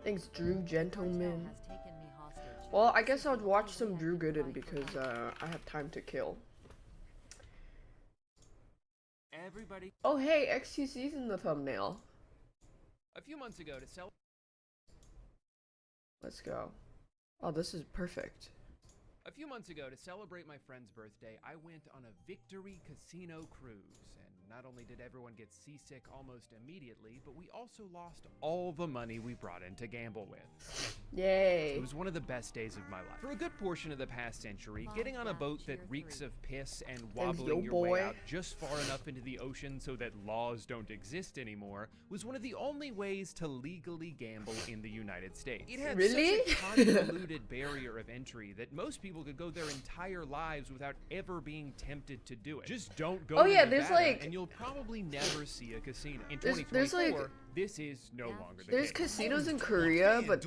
Thanks, Drew Gentleman. Well, I guess I'll watch some Drew Gooden because I have time to kill. Everybody. Oh hey, XTC's in the thumbnail. A few months ago to sell. Let's go. Oh, this is perfect. A few months ago, to celebrate my friend's birthday, I went on a victory casino cruise, and not only did everyone get seasick almost immediately, but we also lost all the money we brought in to gamble with. Yay. It was one of the best days of my life. For a good portion of the past century, getting on a boat that reeks of piss and wobbling your way out just far enough into the ocean so that laws don't exist anymore was one of the only ways to legally gamble in the United States. It had such a convoluted barrier of entry that most people could go their entire lives without ever being tempted to do it. Just don't go to Nevada, and you'll probably never see a casino. In 2024, this is no longer the case. There's casinos in Korea, but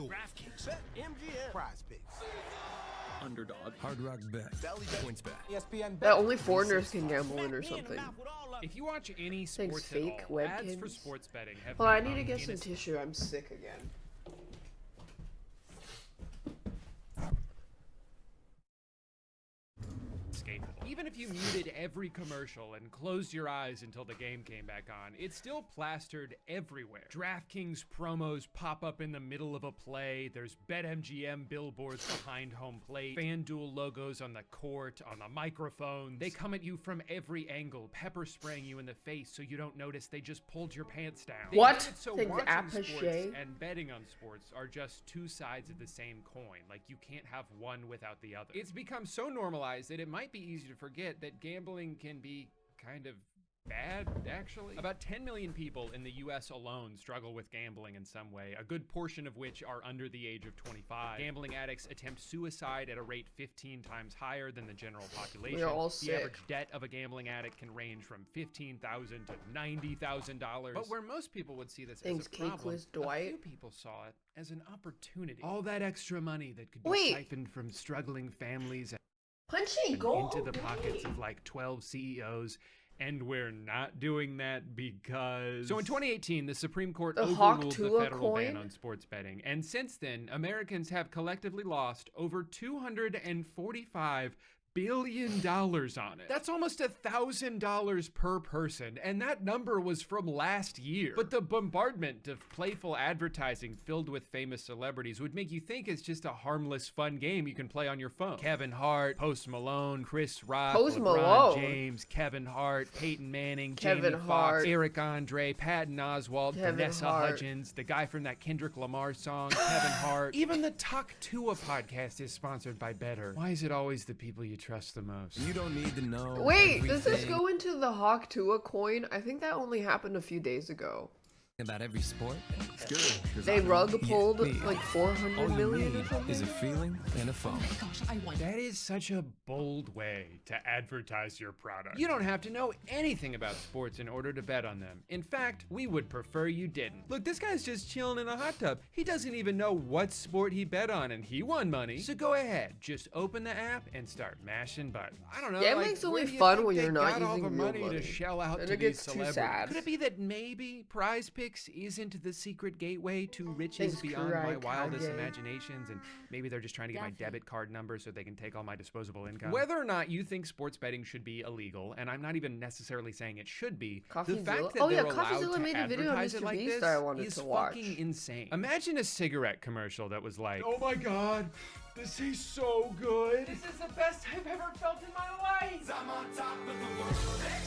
Underdog, Hard Rock Bet, Points Bet, ESPN that only foreigners can gamble in or something. If you watch any sports fake at all, ads for webkins. sports betting have Well, I need to get some tissue. I'm sick again. Even if you muted every commercial and closed your eyes until the game came back on, it's still plastered everywhere. DraftKings promos pop up in the middle of a play, there's BetMGM billboards behind home plate, FanDuel logos on the court, on the microphones. They come at you from every angle, pepper spraying you in the face so you don't notice they just pulled your pants down. What? So Things watching sports appache. and betting on sports are just two sides of the same coin. Like, you can't have one without the other. It's become so normalized that it might be easy to forget that gambling can be kind of bad, actually. About 10 million people in the US alone struggle with gambling in some way, a good portion of which are under the age of 25. Gambling addicts attempt suicide at a rate 15 times higher than the general population. We're all the sick. average debt of a gambling addict can range from $15,000 to $90,000. But where most people would see this as a problem, a few people saw it as an opportunity. All that extra money that could be siphoned from struggling families Punchy, go into the pockets of like 12 CEOs, and we're not doing that because... So in 2018, the Supreme Court overruled the federal ban on sports betting, and since then, Americans have collectively lost over $245 billion on it. That's almost $1,000 per person, and that number was from last year. But the bombardment of playful advertising filled with famous celebrities would make you think it's just a harmless, fun game you can play on your phone. Kevin Hart, Post Malone, Chris Rock, LeBron James, Kevin Hart, Peyton Manning, Jamie Foxx, Eric Andre, Patton Oswalt, Vanessa Hudgens, the guy from that Kendrick Lamar song, Kevin Hart. Even the Talk Tua podcast is sponsored by Better. Why is it always the people you trust the most? You don't need to know. Wait, does this go into the Hawk Tua coin? I think that only happened a few days ago. About every sport. It's good. They rug pulled like 400 million or something. Is a feeling and a phone. That is such a bold way to advertise your product. You don't have to know anything about sports in order to bet on them. In fact, we would prefer you didn't. Look, this guy's just chilling in a hot tub. He doesn't even know what sport he bet on, and he won money. So go ahead, just open the app and start mashing buttons. I don't know. Gambling's only fun when you're not using real money to shell out and to it these gets too celebrities. sad. Could it be that maybe Prize Picks isn't the secret gateway to riches beyond my wildest imaginations, and maybe they're just trying to get my debit card number so they can take all my disposable income? Whether or not you think sports betting should be illegal, and I'm not even necessarily saying it should be, the fact that they're allowed to advertise it like this is fucking insane. Imagine a cigarette commercial that was like, "Oh my god, this tastes so good. This is the best I've ever felt in my life. I'm on top of the world."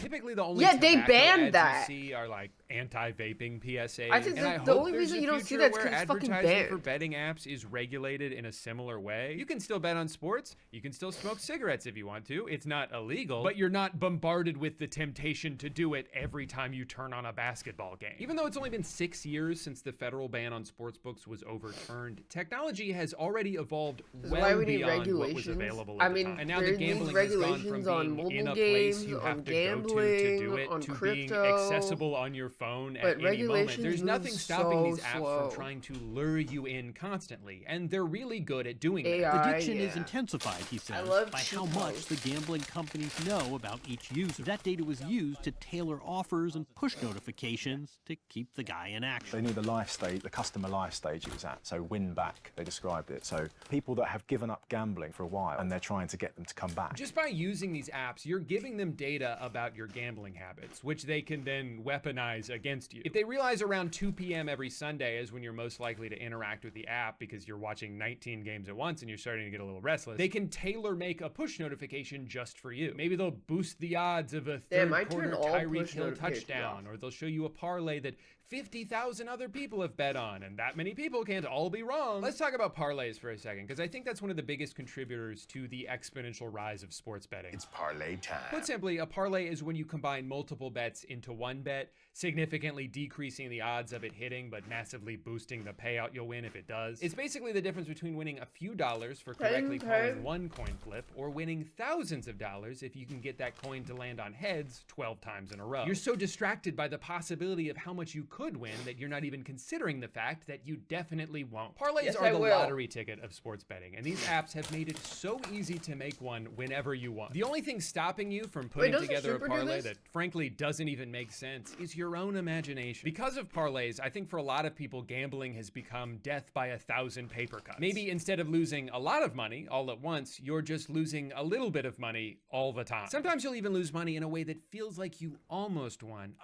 Typically, the only they banned ads that. you see are like anti-vaping PSAs. I think the only reason you don't see that is because it's fucking banned. For betting apps is regulated in a similar way. You can still bet on sports. You can still smoke cigarettes if you want to. It's not illegal, but you're not bombarded with the temptation to do it every time you turn on a basketball game. Even though it's only been 6 years since the federal ban on sportsbooks was overturned, technology has already evolved well why we need beyond what was regulations. available at the time. And now the there gambling needs has regulations gone on from being mobile in a games, place you on have to gambling, go to do it, on to crypto. being accessible on your phone at any moment. Regulations There's nothing move stopping these so apps slow. from trying to lure you in constantly, and they're really good at doing AI, that. Addiction is yeah. intensified, he says, love by how cheat much codes. the gambling companies know about each user. That data was used to tailor offers and push notifications to keep the guy in action. They knew the life stage, the customer life stage it was at, so win back, they described it. So people that have given up gambling for a while and they're trying to get them to come back. Just by using these apps, you're giving them data about your gambling habits, which they can then weaponize against you. If they realize around 2 p.m. every Sunday is when you're most likely to interact with the app because you're watching 19 games at once and you're starting to get a little restless, they can tailor make a push notification just for you. Maybe they'll boost the odds of a third quarter Tyreek Hill touchdown, or they'll show you a parlay that 50,000 other people have bet on, and that many people can't all be wrong. Let's talk about parlays for a second, because I think that's one of the biggest contributors to the exponential rise of sports betting. It's parlay time. Put simply, a parlay is when you combine multiple bets into one bet, significantly decreasing the odds of it hitting, but massively boosting the payout you'll win if it does. It's basically the difference between winning a few dollars for correctly calling one coin flip, or winning thousands of dollars if you can get that coin to land on heads 12 times in a row. You're so distracted by the possibility of how much you could win that you're not even considering the fact that you definitely won't. Parlays are the lottery ticket of sports betting, and these apps have made it so easy to make one whenever you want. The only thing stopping you from putting together a parlay that frankly doesn't even make sense is your own imagination. Because of parlays, I think for a lot of people, gambling has become death by 1,000 paper cuts. Maybe instead of losing a lot of money all at once, you're just losing a little bit of money all the time. Sometimes you'll even lose money in a way that feels like you almost won.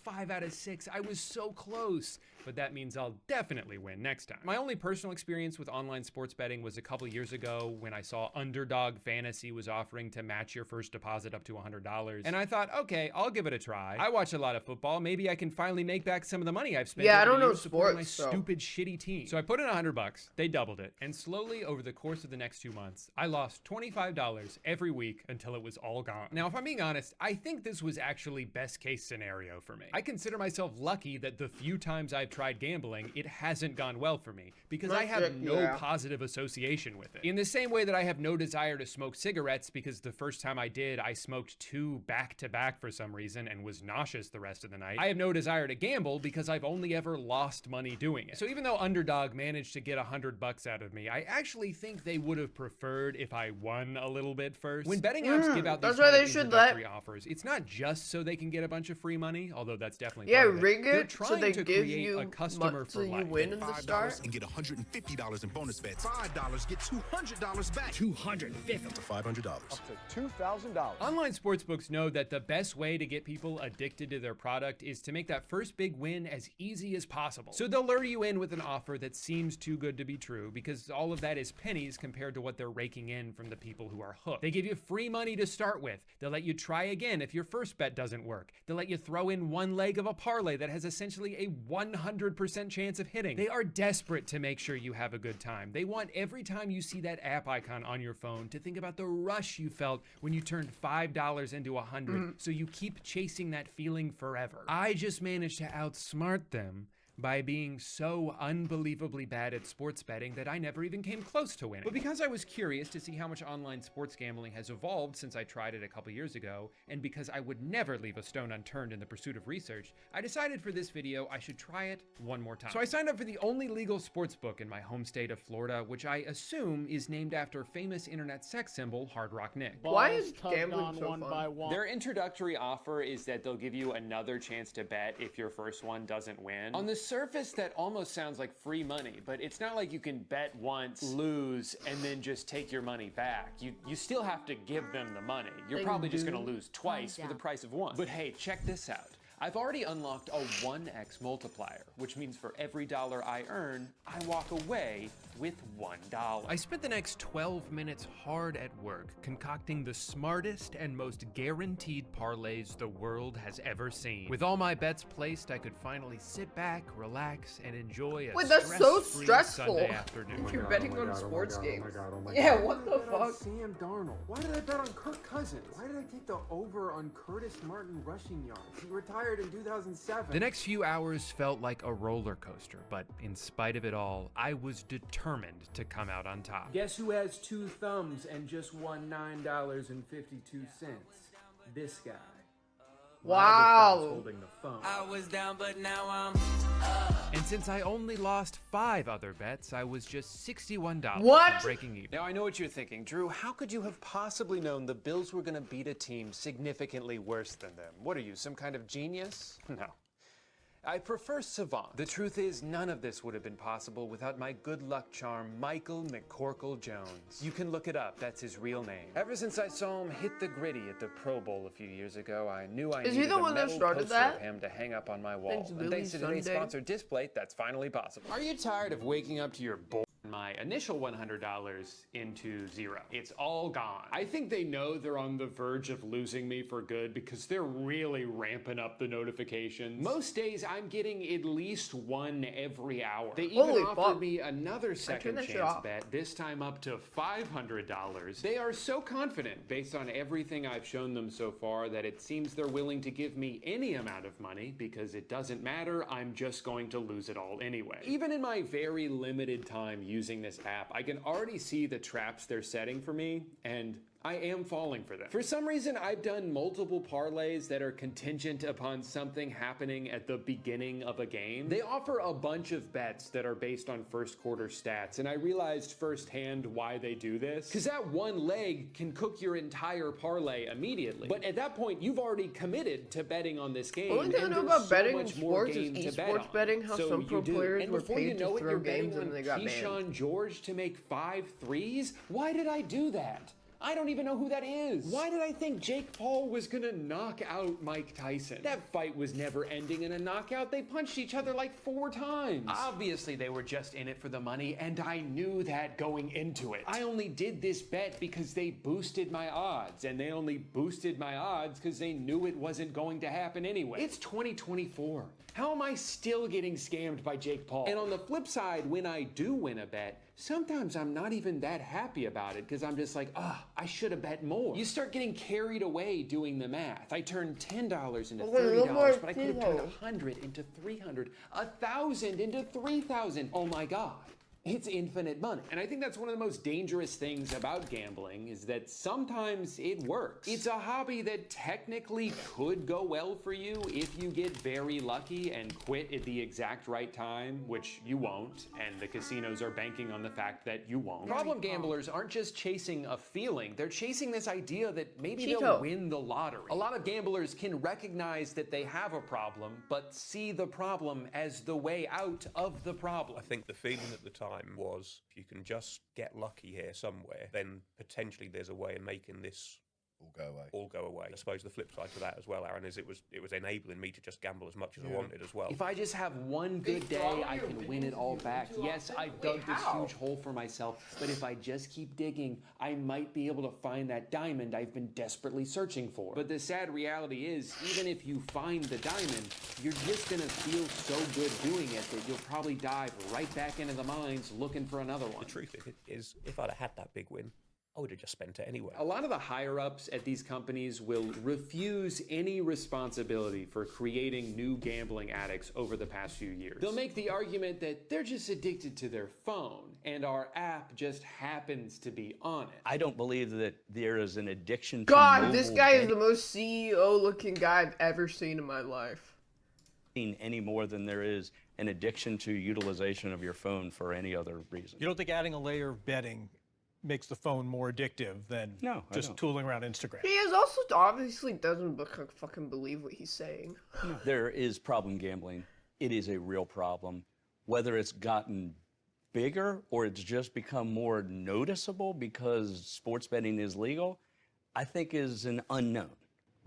5 out of 6, I was so close, but that means I'll definitely win next time. My only personal experience with online sports betting was a couple years ago when I saw Underdog Fantasy was offering to match your first deposit up to $100, and I thought, okay, I'll give it a try. I watch a lot of football, maybe I can finally make back some of the money I've spent. Yeah, I don't know supporting sports, my stupid shitty team. So I put in $100, they doubled it, and slowly over the course of the next 2 months, I lost $25 every week until it was all gone. Now, if I'm being honest, I think this was actually best case scenario for me. I consider myself lucky that the few times I've tried gambling, it hasn't gone well for me, because I have no positive association with it. In the same way that I have no desire to smoke cigarettes, because the first time I did, I smoked 2 back-to-back for some reason and was nauseous the rest of the night. I have no desire to gamble because I've only ever lost money doing it. So even though Underdog managed to get $100 out of me, I actually think they would have preferred if I won a little bit first. When betting apps give out these kind of introductory offers, it's not just so they can get a bunch of free money, although that's definitely part of it. rig They're it trying so they to give create you a customer for you life. win in the start. And get $150 in bonus bets. $5 get $200 back. $250 up to $500. Up to $2,000. Online sportsbooks know that the best way to get people addicted to their product is to make that first big win as easy as possible. So they'll lure you in with an offer that seems too good to be true, because all of that is pennies compared to what they're raking in from the people who are hooked. They give you free money to start with. They'll let you try again if your first bet doesn't work. They'll let you throw in one leg of a parlay that has essentially a 100% chance of hitting. They are desperate to make sure you have a good time. They want every time you see that app icon on your phone to think about the rush you felt when you turned $5 into $100, so you keep chasing that feeling forever. I just managed to outsmart them by being so unbelievably bad at sports betting that I never even came close to winning. But because I was curious to see how much online sports gambling has evolved since I tried it a couple years ago, and because I would never leave a stone unturned in the pursuit of research, I decided for this video I should try it one more time. So I signed up for the only legal sports book in my home state of Florida, which I assume is named after famous internet sex symbol Hard Rock Nick. Why is gambling so fun? Their introductory offer is that they'll give you another chance to bet if your first one doesn't win. On the surface, that almost sounds like free money, but it's not like you can bet once, lose, and then just take your money back. You still have to give them the money. You're probably just gonna lose twice for the price of one. But hey, check this out. I've already unlocked a 1x multiplier, which means for every dollar I earn, I walk away with $1. I spent the next 12 minutes hard at work concocting the smartest and most guaranteed parlays the world has ever seen. With all my bets placed, I could finally sit back, relax, and enjoy a that's so stress-free stressful. Sunday afternoon. If you're betting on sports games. Oh Yeah, what the fuck? Sam Darnold. Why did I bet on Kirk Cousins? Why did I take the over on Curtis Martin rushing yards? He retired in 2007. The next few hours felt like a roller coaster, but in spite of it all, I was determined determined to come out on top. Guess who has 2 thumbs and just won $9.52? This guy. Wow. Holding the phone. I was down, but now I'm And since I only lost 5 other bets, I was just $61 What? from breaking even. Now, I know what you're thinking. Drew, how could you have possibly known the Bills were going to beat a team significantly worse than them? What are you, some kind of genius? No. I prefer savant. The truth is, none of this would have been possible without my good luck charm, Michael McCorkle Jones. You can look it up. That's his real name. Ever since I saw him hit the gritty at the Pro Bowl a few years ago, I knew I needed the one a that metal started poster that? of him to hang up on my wall. Thanks, And Billy thanks to today's Sunday. sponsor, Displate, that's finally possible. Are you tired of waking up to your my initial $100 into zero? It's all gone. I think they know they're on the verge of losing me for good because they're really ramping up the notifications. Most days I'm getting at least one every hour. They even Holy offered fuck. me another second that shit chance off. bet, this time up to $500. They are so confident based on everything I've shown them so far that it seems they're willing to give me any amount of money because it doesn't matter, I'm just going to lose it all anyway. Even in my very limited time using this app, I can already see the traps they're setting for me, and I am falling for them. For some reason, I've done multiple parlays that are contingent upon something happening at the beginning of a game. They offer a bunch of bets that are based on first quarter stats, and I realized firsthand why they do this. Because that one leg can cook your entire parlay immediately. But at that point, you've already committed to betting on this game. Only thing I and know there's about so betting in much more sports is game to bet esports on. betting, how So some you pro do. players And were before paid you know to it, throw you're games betting and on they got banned. Keyshawn George to make 5 threes? Why did I do that? I don't even know who that is. Why did I think Jake Paul was gonna knock out Mike Tyson? That fight was never ending in a knockout. They punched each other like 4 times. Obviously, they were just in it for the money, and I knew that going into it. I only did this bet because they boosted my odds, and they only boosted my odds because they knew it wasn't going to happen anyway. It's 2024. How am I still getting scammed by Jake Paul? And on the flip side, when I do win a bet, sometimes I'm not even that happy about it because I'm just like, I should have bet more. You start getting carried away doing the math. I turned $10 into $30, but I could have turned 100 into 300, 1,000 into 3,000. Oh my God. It's infinite money. And I think that's one of the most dangerous things about gambling is that sometimes it works. It's a hobby that technically could go well for you if you get very lucky and quit at the exact right time, which you won't, and the casinos are banking on the fact that you won't. Problem gamblers aren't just chasing a feeling, they're chasing this idea that maybe they'll win the lottery. A lot of gamblers can recognize that they have a problem, but see the problem as the way out of the problem. I think the feeling at the time was, if you can just get lucky here somewhere, then potentially there's a way of making this all go away. I suppose the flip side to that as well, Aaron, is it was enabling me to just gamble as much as I wanted as well. If I just have one good day, I can win it all back. Yes, I dug this huge hole for myself, but if I just keep digging, I might be able to find that diamond I've been desperately searching for. But the sad reality is, even if you find the diamond, you're just gonna feel so good doing it that you'll probably dive right back into the mines looking for another one. The truth is, if I'd have had that big win, I would have just spent it anyway. A lot of the higher-ups at these companies will refuse any responsibility for creating new gambling addicts over the past few years. They'll make the argument that they're just addicted to their phone, and our app just happens to be on it. I don't believe that there is an addiction to God, this guy is betting the most CEO-looking guy I've ever seen in my life. any more than there is an addiction to utilization of your phone for any other reason. You don't think adding a layer of betting makes the phone more addictive than just tooling around Instagram? He is also obviously doesn't fucking believe what he's saying. There is problem gambling. It is a real problem. Whether it's gotten bigger or it's just become more noticeable because sports betting is legal, I think is an unknown.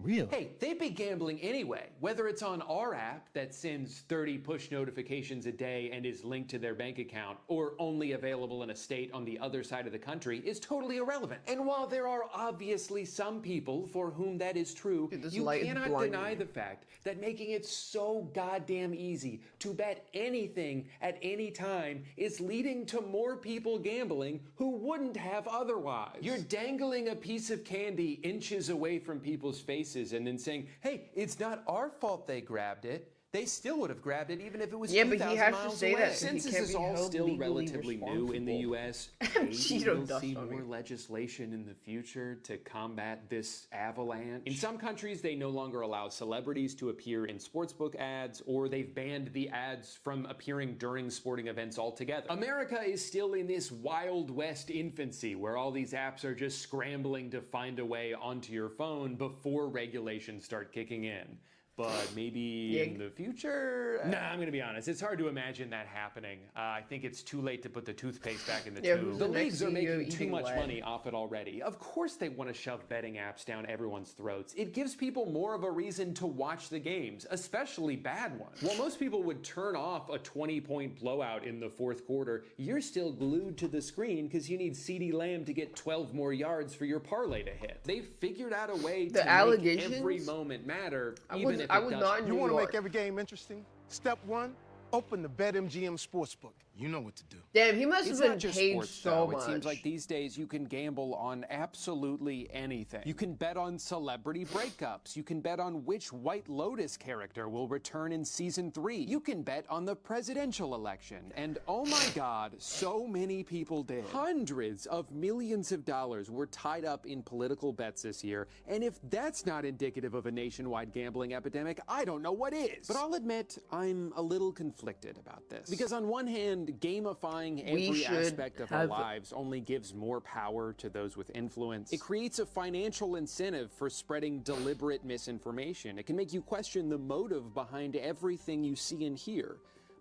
Really? Hey, they'd be gambling anyway, whether it's on our app that sends 30 push notifications a day and is linked to their bank account, or only available in a state on the other side of the country, is totally irrelevant. And while there are obviously some people for whom that is true, you cannot deny the fact that making it so goddamn easy to bet anything at any time is leading to more people gambling who wouldn't have otherwise. You're dangling a piece of candy inches away from people's faces and then saying, hey, it's not our fault they grabbed it. they still would have grabbed it even if it was 2,000 Yeah, but he has to miles say away. that. Since He this can't is be all held still legally relatively new in the U.S., maybe Cheeto we'll dust see on more me. legislation in the future to combat this avalanche. In some countries, they no longer allow celebrities to appear in sportsbook ads, or they've banned the ads from appearing during sporting events altogether. America is still in this Wild West infancy where all these apps are just scrambling to find a way onto your phone before regulations start kicking in. But maybe in the future? Nah, I'm gonna be honest. It's hard to imagine that happening. I think it's too late to put the toothpaste back in the tube. The leagues are making too much money off it already. Of course they want to shove betting apps down everyone's throats. It gives people more of a reason to watch the games, especially bad ones. While most people would turn off a 20-point blowout in the fourth quarter, you're still glued to the screen because you need CeeDee Lamb to get 12 more yards for your parlay to hit. They've figured out a way to make every moment matter, even if I was not in New York. You want to make every game interesting? Step 1, open the BetMGM Sportsbook. You know what to do. Damn, he must have It's been not just paid sports, so though. much. It seems like these days you can gamble on absolutely anything. You can bet on celebrity breakups. You can bet on which White Lotus character will return in season 3. You can bet on the presidential election. And oh my God, so many people did. Hundreds of millions of dollars were tied up in political bets this year. And if that's not indicative of a nationwide gambling epidemic, I don't know what is. But I'll admit, I'm a little conflicted about this. Because on one hand, gamifying every aspect of our lives only gives more power to those with influence. It creates a financial incentive for spreading deliberate misinformation. It can make you question the motive behind everything you see and hear.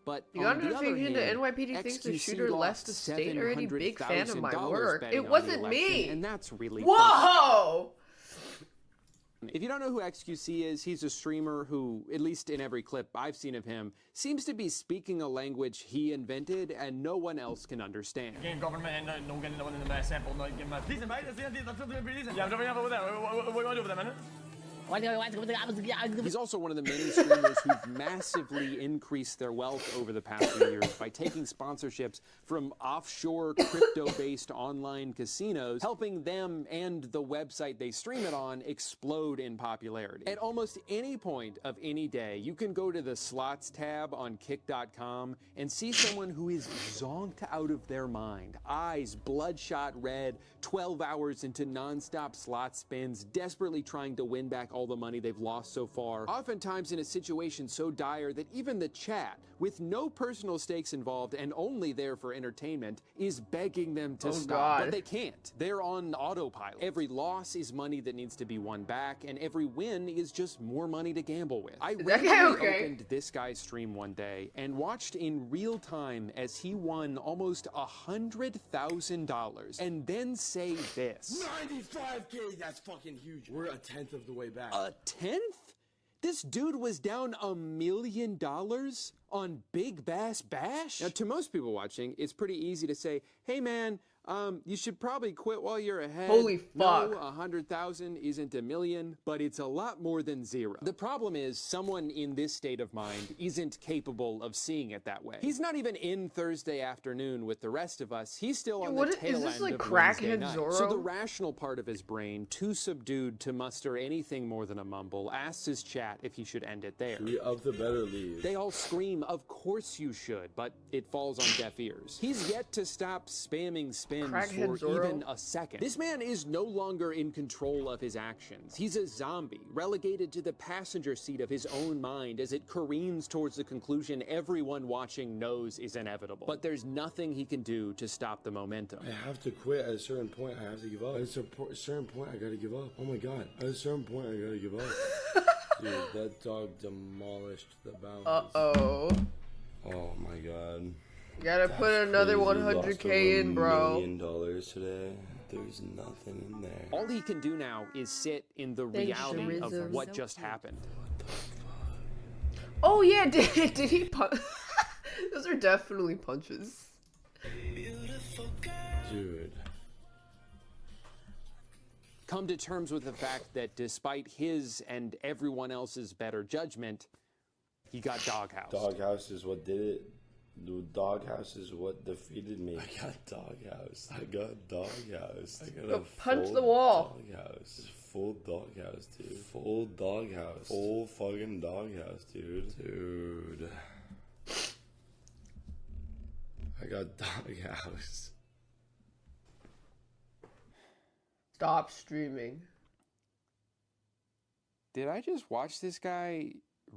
But you on gotta the other think hand, the NYPD thinks the XQC shooter left the lost state already. Big fan of my $700,000 work. betting It on the wasn't election, me. and that's really Whoa! If you don't know who XQC is, he's a streamer who, at least in every clip I've seen of him, seems to be speaking a language he invented and no one else can understand. He's also one of the many streamers who've massively increased their wealth over the past few years by taking sponsorships from offshore crypto-based online casinos, helping them and the website they stream it on explode in popularity. At almost any point of any day, you can go to the slots tab on kick.com and see someone who is zonked out of their mind, eyes bloodshot red, 12 hours into non-stop slot spins, desperately trying to win back all the money they've lost so far, oftentimes in a situation so dire that even the chat, with no personal stakes involved and only there for entertainment, is begging them to stop. But they can't. They're on autopilot. Every loss is money that needs to be won back, and every win is just more money to gamble with. I randomly opened this guy's stream one day and watched in real time as he won almost $100,000 and then say this. 95K, that's fucking huge. We're a tenth of the way back. A tenth? This dude was down $1 million on Big Bass Bash? Now, to most people watching, it's pretty easy to say, hey man, you should probably quit while you're ahead. Holy fuck. No, 100,000 isn't a million, but it's a lot more than zero. The problem is someone in this state of mind isn't capable of seeing it that way. He's not even in Thursday afternoon with the rest of us. He's still on the tail end of Wednesday night. So the rational part of his brain, too subdued to muster anything more than a mumble, asks his chat if he should end it there. We up the better leave. They all scream, of course you should, but it falls on deaf ears. He's yet to stop spamming spins for even a second. This man is no longer in control of his actions. He's a zombie, relegated to the passenger seat of his own mind as it careens towards the conclusion everyone watching knows is inevitable. But there's nothing he can do to stop the momentum. I have to quit. At a certain point, I have to give up. At a certain point, I gotta give up. Oh my God. At a certain point, I gotta give up. Dude, that dog demolished the boundaries. Uh-oh. Oh my God. You gotta put another 100K in, bro. $1 million today. There's nothing in there. All he can do now is sit in the reality of what just happened. What the fuck? Oh yeah, did he punch? Those are definitely punches. Dude. Come to terms with the fact that despite his and everyone else's better judgment, he got doghoused. Doghouse is what did it. The doghouse is what defeated me. I got doghouse. I got doghouse. I got a punch the wall. Doghouse. Full doghouse, dude. Full doghouse. Full fucking doghouse, dude. Dude. I got doghouse. Stop streaming. Did I just watch this guy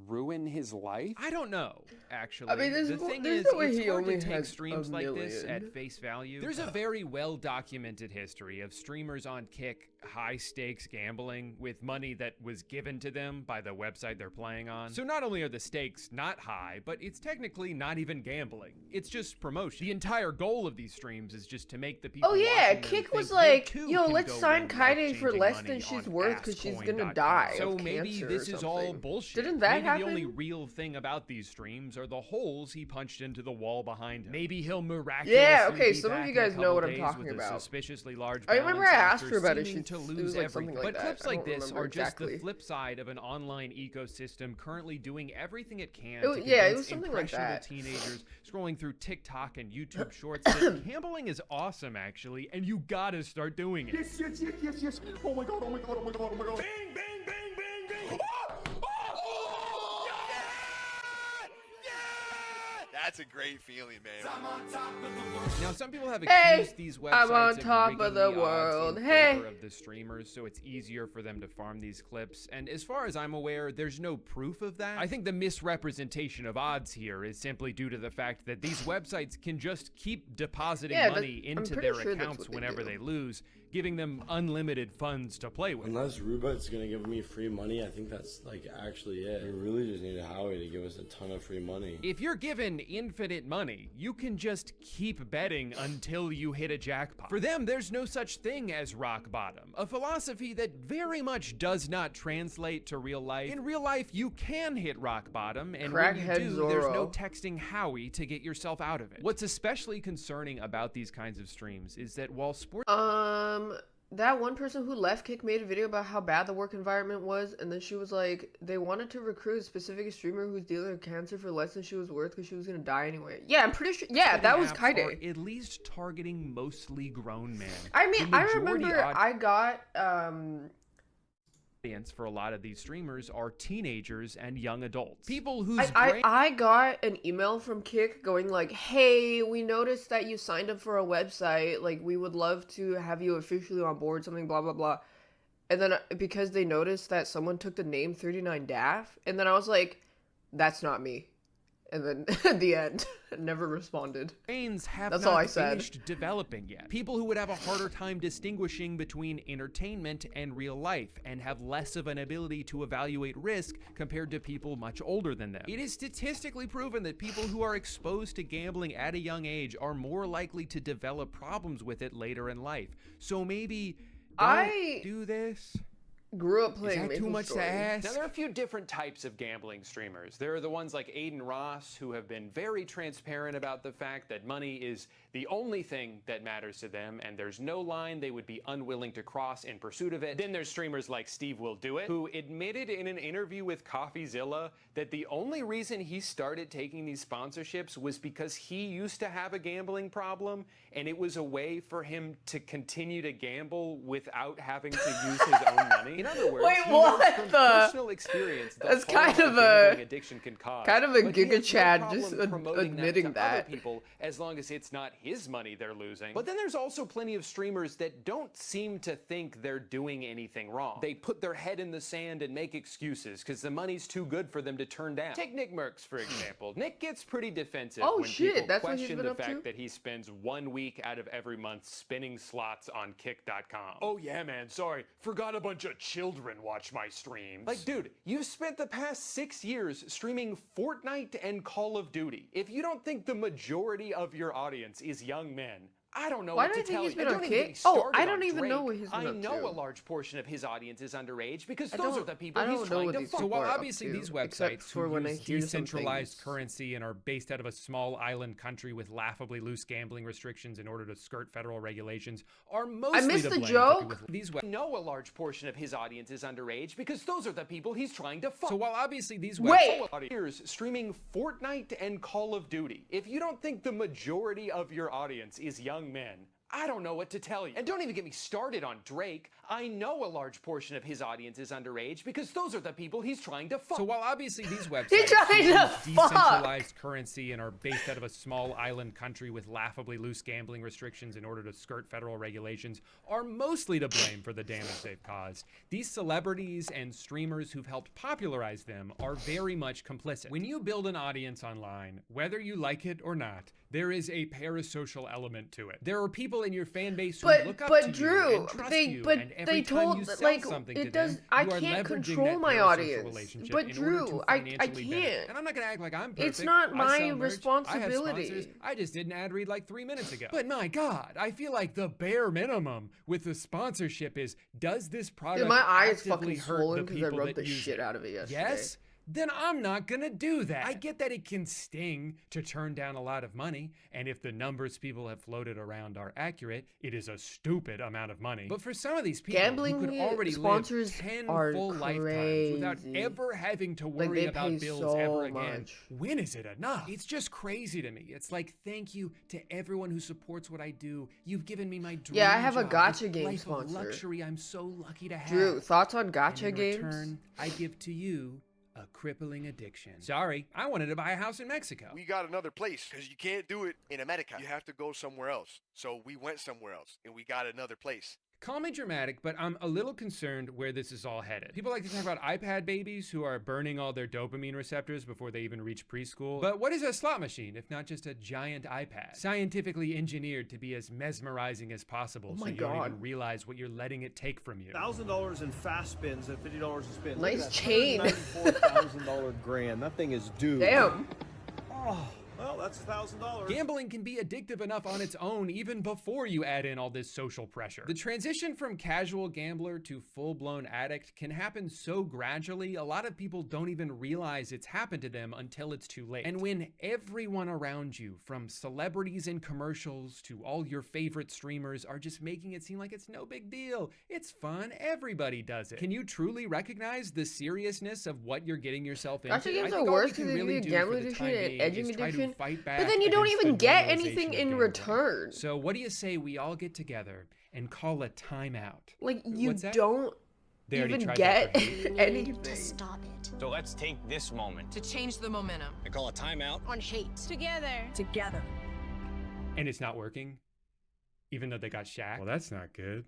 ruin his life? I don't know, actually. I mean, the thing is, no way it's he hard only to take has streams a like this million. at face value. There's a very well-documented history of streamers on Kick high-stakes gambling with money that was given to them by the website they're playing on. So not only are the stakes not high, but it's technically not even gambling. It's just promotion. The entire goal of these streams is just to make the people Oh yeah, watching them Kick was think like, they too yo, can let's go sign win Kaide for life-changing less money than she's on worth because she's gonna askcoin.com. die So of maybe cancer this or is all something. bullshit. Didn't that maybe happen? the only real thing about these streams are the holes he punched into the wall behind him. Maybe he'll miraculously okay, be some of back you in a guys know what couple I'm days talking with a about. suspiciously large I remember I balance asked after her about it. seeming She to it lose was like something everything. like But that. clips I like don't this remember are just the exactly. flip side of an online ecosystem currently doing everything it can It to was- yeah, it convince was something like impressionable that. teenagers scrolling through TikTok and YouTube Shorts that gambling is awesome, actually, and you gotta start doing it. Yes, yes, yes, yes, yes. Oh my god, oh my god, oh my god, oh my god. Bang, bang, bang, bang, bang. That's a great feeling, man. Now, some people have Hey, accused these websites I'm on of top rigging of the odds world. in Hey. favor of the streamers, so it's easier for them to farm these clips. And as far as I'm aware, there's no proof of that. I think the misrepresentation of odds here is simply due to the fact that these websites can just keep depositing Yeah, money I'm into pretty their sure that's accounts what they whenever do. they lose, giving them unlimited funds to play with. Unless Rubet's gonna give me free money, I think that's like actually it. We really just need Howie to give us a ton of free money. If you're given infinite money, you can just keep betting until you hit a jackpot. For them, there's no such thing as rock bottom, a philosophy that very much does not translate to real life. In real life, you can hit rock bottom, and when you Crackhead do, there's no Zorro. texting Howie to get yourself out of it. What's especially concerning about these kinds of streams is that while sports that one person who left Kick made a video about how bad the work environment was, and then she was like, they wanted to recruit a specific streamer who's dealing with cancer for less than she was worth because she was gonna die anyway. Yeah, I'm pretty sure. Yeah, that was apps are Kaide. at least targeting mostly grown men. I mean, The I majority remember I got audience for a lot of these streamers are teenagers and young adults. People whose I got an email from Kick going like, hey, we noticed that you signed up for a website. Like, we would love to have you officially on board, something, blah, blah, blah. And then because they noticed that someone took the name 39 Daph, and then I was like, that's not me. And then at the end, never responded. brains have That's not all I said. finished developing yet. People who would have a harder time distinguishing between entertainment and real life and have less of an ability to evaluate risk compared to people much older than them. It is statistically proven that people who are exposed to gambling at a young age are more likely to develop problems with it later in life. So maybe don't do this. Grew up playing Is that Maple too much Story. to ask? Now, there are a few different types of gambling streamers. There are the ones like Aiden Ross, who have been very transparent about the fact that money is the only thing that matters to them, and there's no line they would be unwilling to cross in pursuit of it. Then there's streamers like Steve Will Do It, who admitted in an interview with CoffeeZilla that the only reason he started taking these sponsorships was because he used to have a gambling problem, and it was a way for him to continue to gamble without having to use his own money. In other words, Wait, he knows what from the- personal experience the That's harm kind that of a- gambling addiction can cause. kind of a But he Giga has no Chad problem just promoting admitting to that. other people as long as it's not his money they're losing. But then there's also plenty of streamers that don't seem to think they're doing anything wrong. They put their head in the sand and make excuses because the money's too good for them to turn down. Take Nick Merckx, for example. Nick gets pretty defensive Oh, when shit, people that's what he's question been the up fact to? that he spends 1 week out of every month spinning slots on Kick.com. Oh yeah, man, sorry. Forgot a bunch of children watch my streams. Like, dude, you've spent the past 6 years streaming Fortnite and Call of Duty. If you don't think the majority of your audience is young men, I don't know Why what do I to think tell he's you. been And on don't even get me Kick? Oh, started I on don't even know Drake. what he's been I up know to. a large portion of his audience is underage because I those are don't- the people I he's don't know trying what to these fuck. So people while are up obviously to, these except websites for who when I use hear some decentralized things. currency and are based out of a small island country with laughably loose gambling restrictions in order to skirt federal regulations are mostly missed to the blame joke? for these I know a large portion of his audience is underage because those are the people he's trying to fuck. So while obviously these Wait! Years streaming Fortnite and Call of Duty. If you don't think the majority of your audience is young men, I don't know what to tell you. And don't even get me started on Drake. I know a large portion of his audience is underage because those are the people he's trying to fuck. So while obviously these websites trying use to fuck! decentralized currency and are based out of a small island country with laughably loose gambling restrictions in order to skirt federal regulations are mostly to blame for the damage they've caused, these celebrities and streamers who've helped popularize them are very much complicit. When you build an audience online, whether you like it or not, there is a parasocial element to it. There are people in your fan base who look up to you Drew, and trust they you, but and every they time told you sell like something to it does. them, I you are can't leveraging control that my parasocial audience. relationship But in order Drew, to I financially benefit. can't. And I'm not gonna act like I'm perfect. It's not I my sell merch. responsibility. I have sponsors. I just did an ad read like 3 minutes ago. But my God, I feel like the bare minimum with the sponsorship is, does this product Dude, my eyes actively fucking hurt swollen the because I people rubbed that the use shit it? out of it yesterday. Yes? Then I'm not gonna do that. I get that it can sting to turn down a lot of money, and if the numbers people have floated around are accurate, it is a stupid amount of money. But for some of these people Gambling who could already sponsors live 10 are full lifetimes without crazy. ever having to Like, worry they about pay bills so ever again, much. when is it enough? It's just crazy to me. It's like, thank you to everyone who supports what I do. You've given me my dream Yeah, I have a job, gacha this game life of sponsor. luxury I'm so lucky to have. Drew, thoughts on And gacha in games? return, I give to you a crippling addiction. Sorry, I wanted to buy a house in Mexico. We got another place because you can't do it in America. You have to go somewhere else. So we went somewhere else and we got another place. Call me dramatic, but I'm a little concerned where this is all headed. People like to talk about iPad babies who are burning all their dopamine receptors before they even reach preschool. But what is a slot machine if not just a giant iPad? Scientifically engineered to be as mesmerizing as possible, so you don't even realize what you're letting it take from you. $1,000 in fast spins at $50 a spin. Nice chain. $94,000 grand. That thing is due. Damn. Oh, well, that's $1,000. Gambling can be addictive enough on its own even before you add in all this social pressure. The transition from casual gambler to full-blown addict can happen so gradually, a lot of people don't even realize it's happened to them until it's too late. And when everyone around you, from celebrities in commercials to all your favorite streamers, are just making it seem like it's no big deal, it's fun, everybody does it. Can you truly recognize the seriousness of what you're getting yourself into? Gacha games I think are all we worse can because they really give you do a for gambling the addiction time and being edging is try to addiction. fight back But then you don't against even the get normalization anything of in gambling. return. So what do you say we all get together and call a timeout? Like, you What's that? don't They already even tried get that for me. anything. To stop it. So let's take this moment To change the momentum. and call a timeout. On hate. Together. Together. And it's not working, even though they got shacked. Well, that's not good.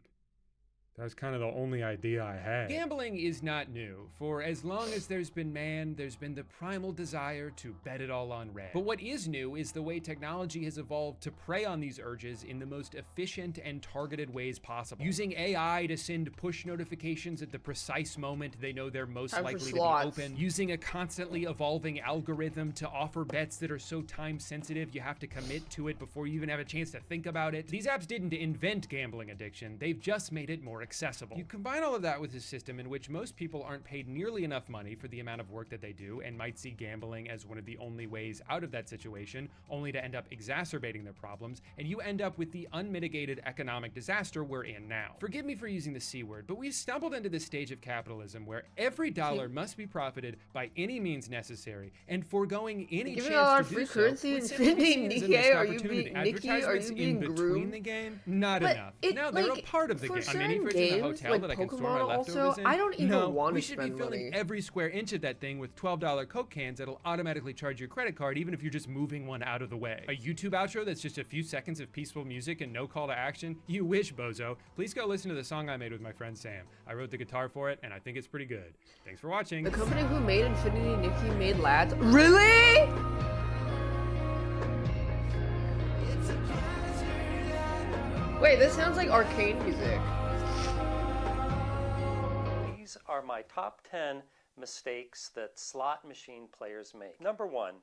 That was kind of the only idea I had. Gambling is not new. For as long as there's been man, there's been the primal desire to bet it all on red. But what is new is the way technology has evolved to prey on these urges in the most efficient and targeted ways possible. Using AI to send push notifications at the precise moment they know they're most Time for likely to be slots. open. Using a constantly evolving algorithm to offer bets that are so time sensitive you have to commit to it before you even have a chance to think about it. These apps didn't invent gambling addiction, they've just made it more accessible. You combine all of that with a system in which most people aren't paid nearly enough money for the amount of work that they do and might see gambling as one of the only ways out of that situation, only to end up exacerbating their problems, and you end up with the unmitigated economic disaster we're in now. Forgive me for using the C word, but we've stumbled into this stage of capitalism where every dollar must be profited by any means necessary, and foregoing any Giving chance a lot to of do free so currency would and simply be spending seen as a Nikkei? missed Are you opportunity. being Nikki? Are you Advertisements being in between groomed? the game? Not But enough. it, Now they're a like, part of the for game. A mini certain fridge in a games, hotel like that I can store my Pokemon leftovers also, in. I don't even No, want we to should be spend filling money. every square inch of that thing with $12 Coke cans that'll automatically charge your credit card even if you're just moving one out of the way. A YouTube outro that's just a few seconds of peaceful music and no call to action? You wish, bozo. Please go listen to the song I made with my friend Sam. I wrote the guitar for it and I think it's pretty good. Thanks for watching. The company who made Infinity Nikki made lads. Really? Wait, this sounds like arcade music. These are my top 10 mistakes that slot machine players make. Number 1,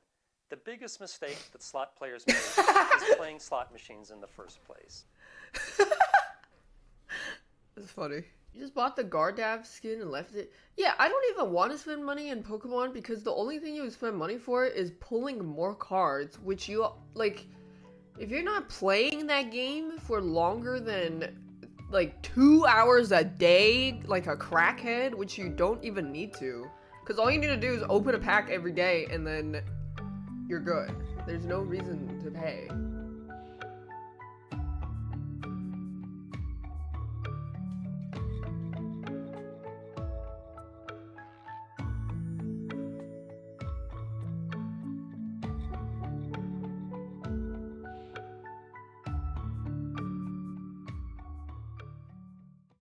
The biggest mistake that slot players make is playing slot machines in the first place. That's funny. You just bought the Daph skin and left it. Yeah, I don't even want to spend money in Pokemon because the only thing you would spend money for is pulling more cards, which you, like, if you're not playing that game for longer than, like, 2 hours a day, like a crackhead, which you don't even need to, because all you need to do is open a pack every day and then you're good. There's no reason to pay.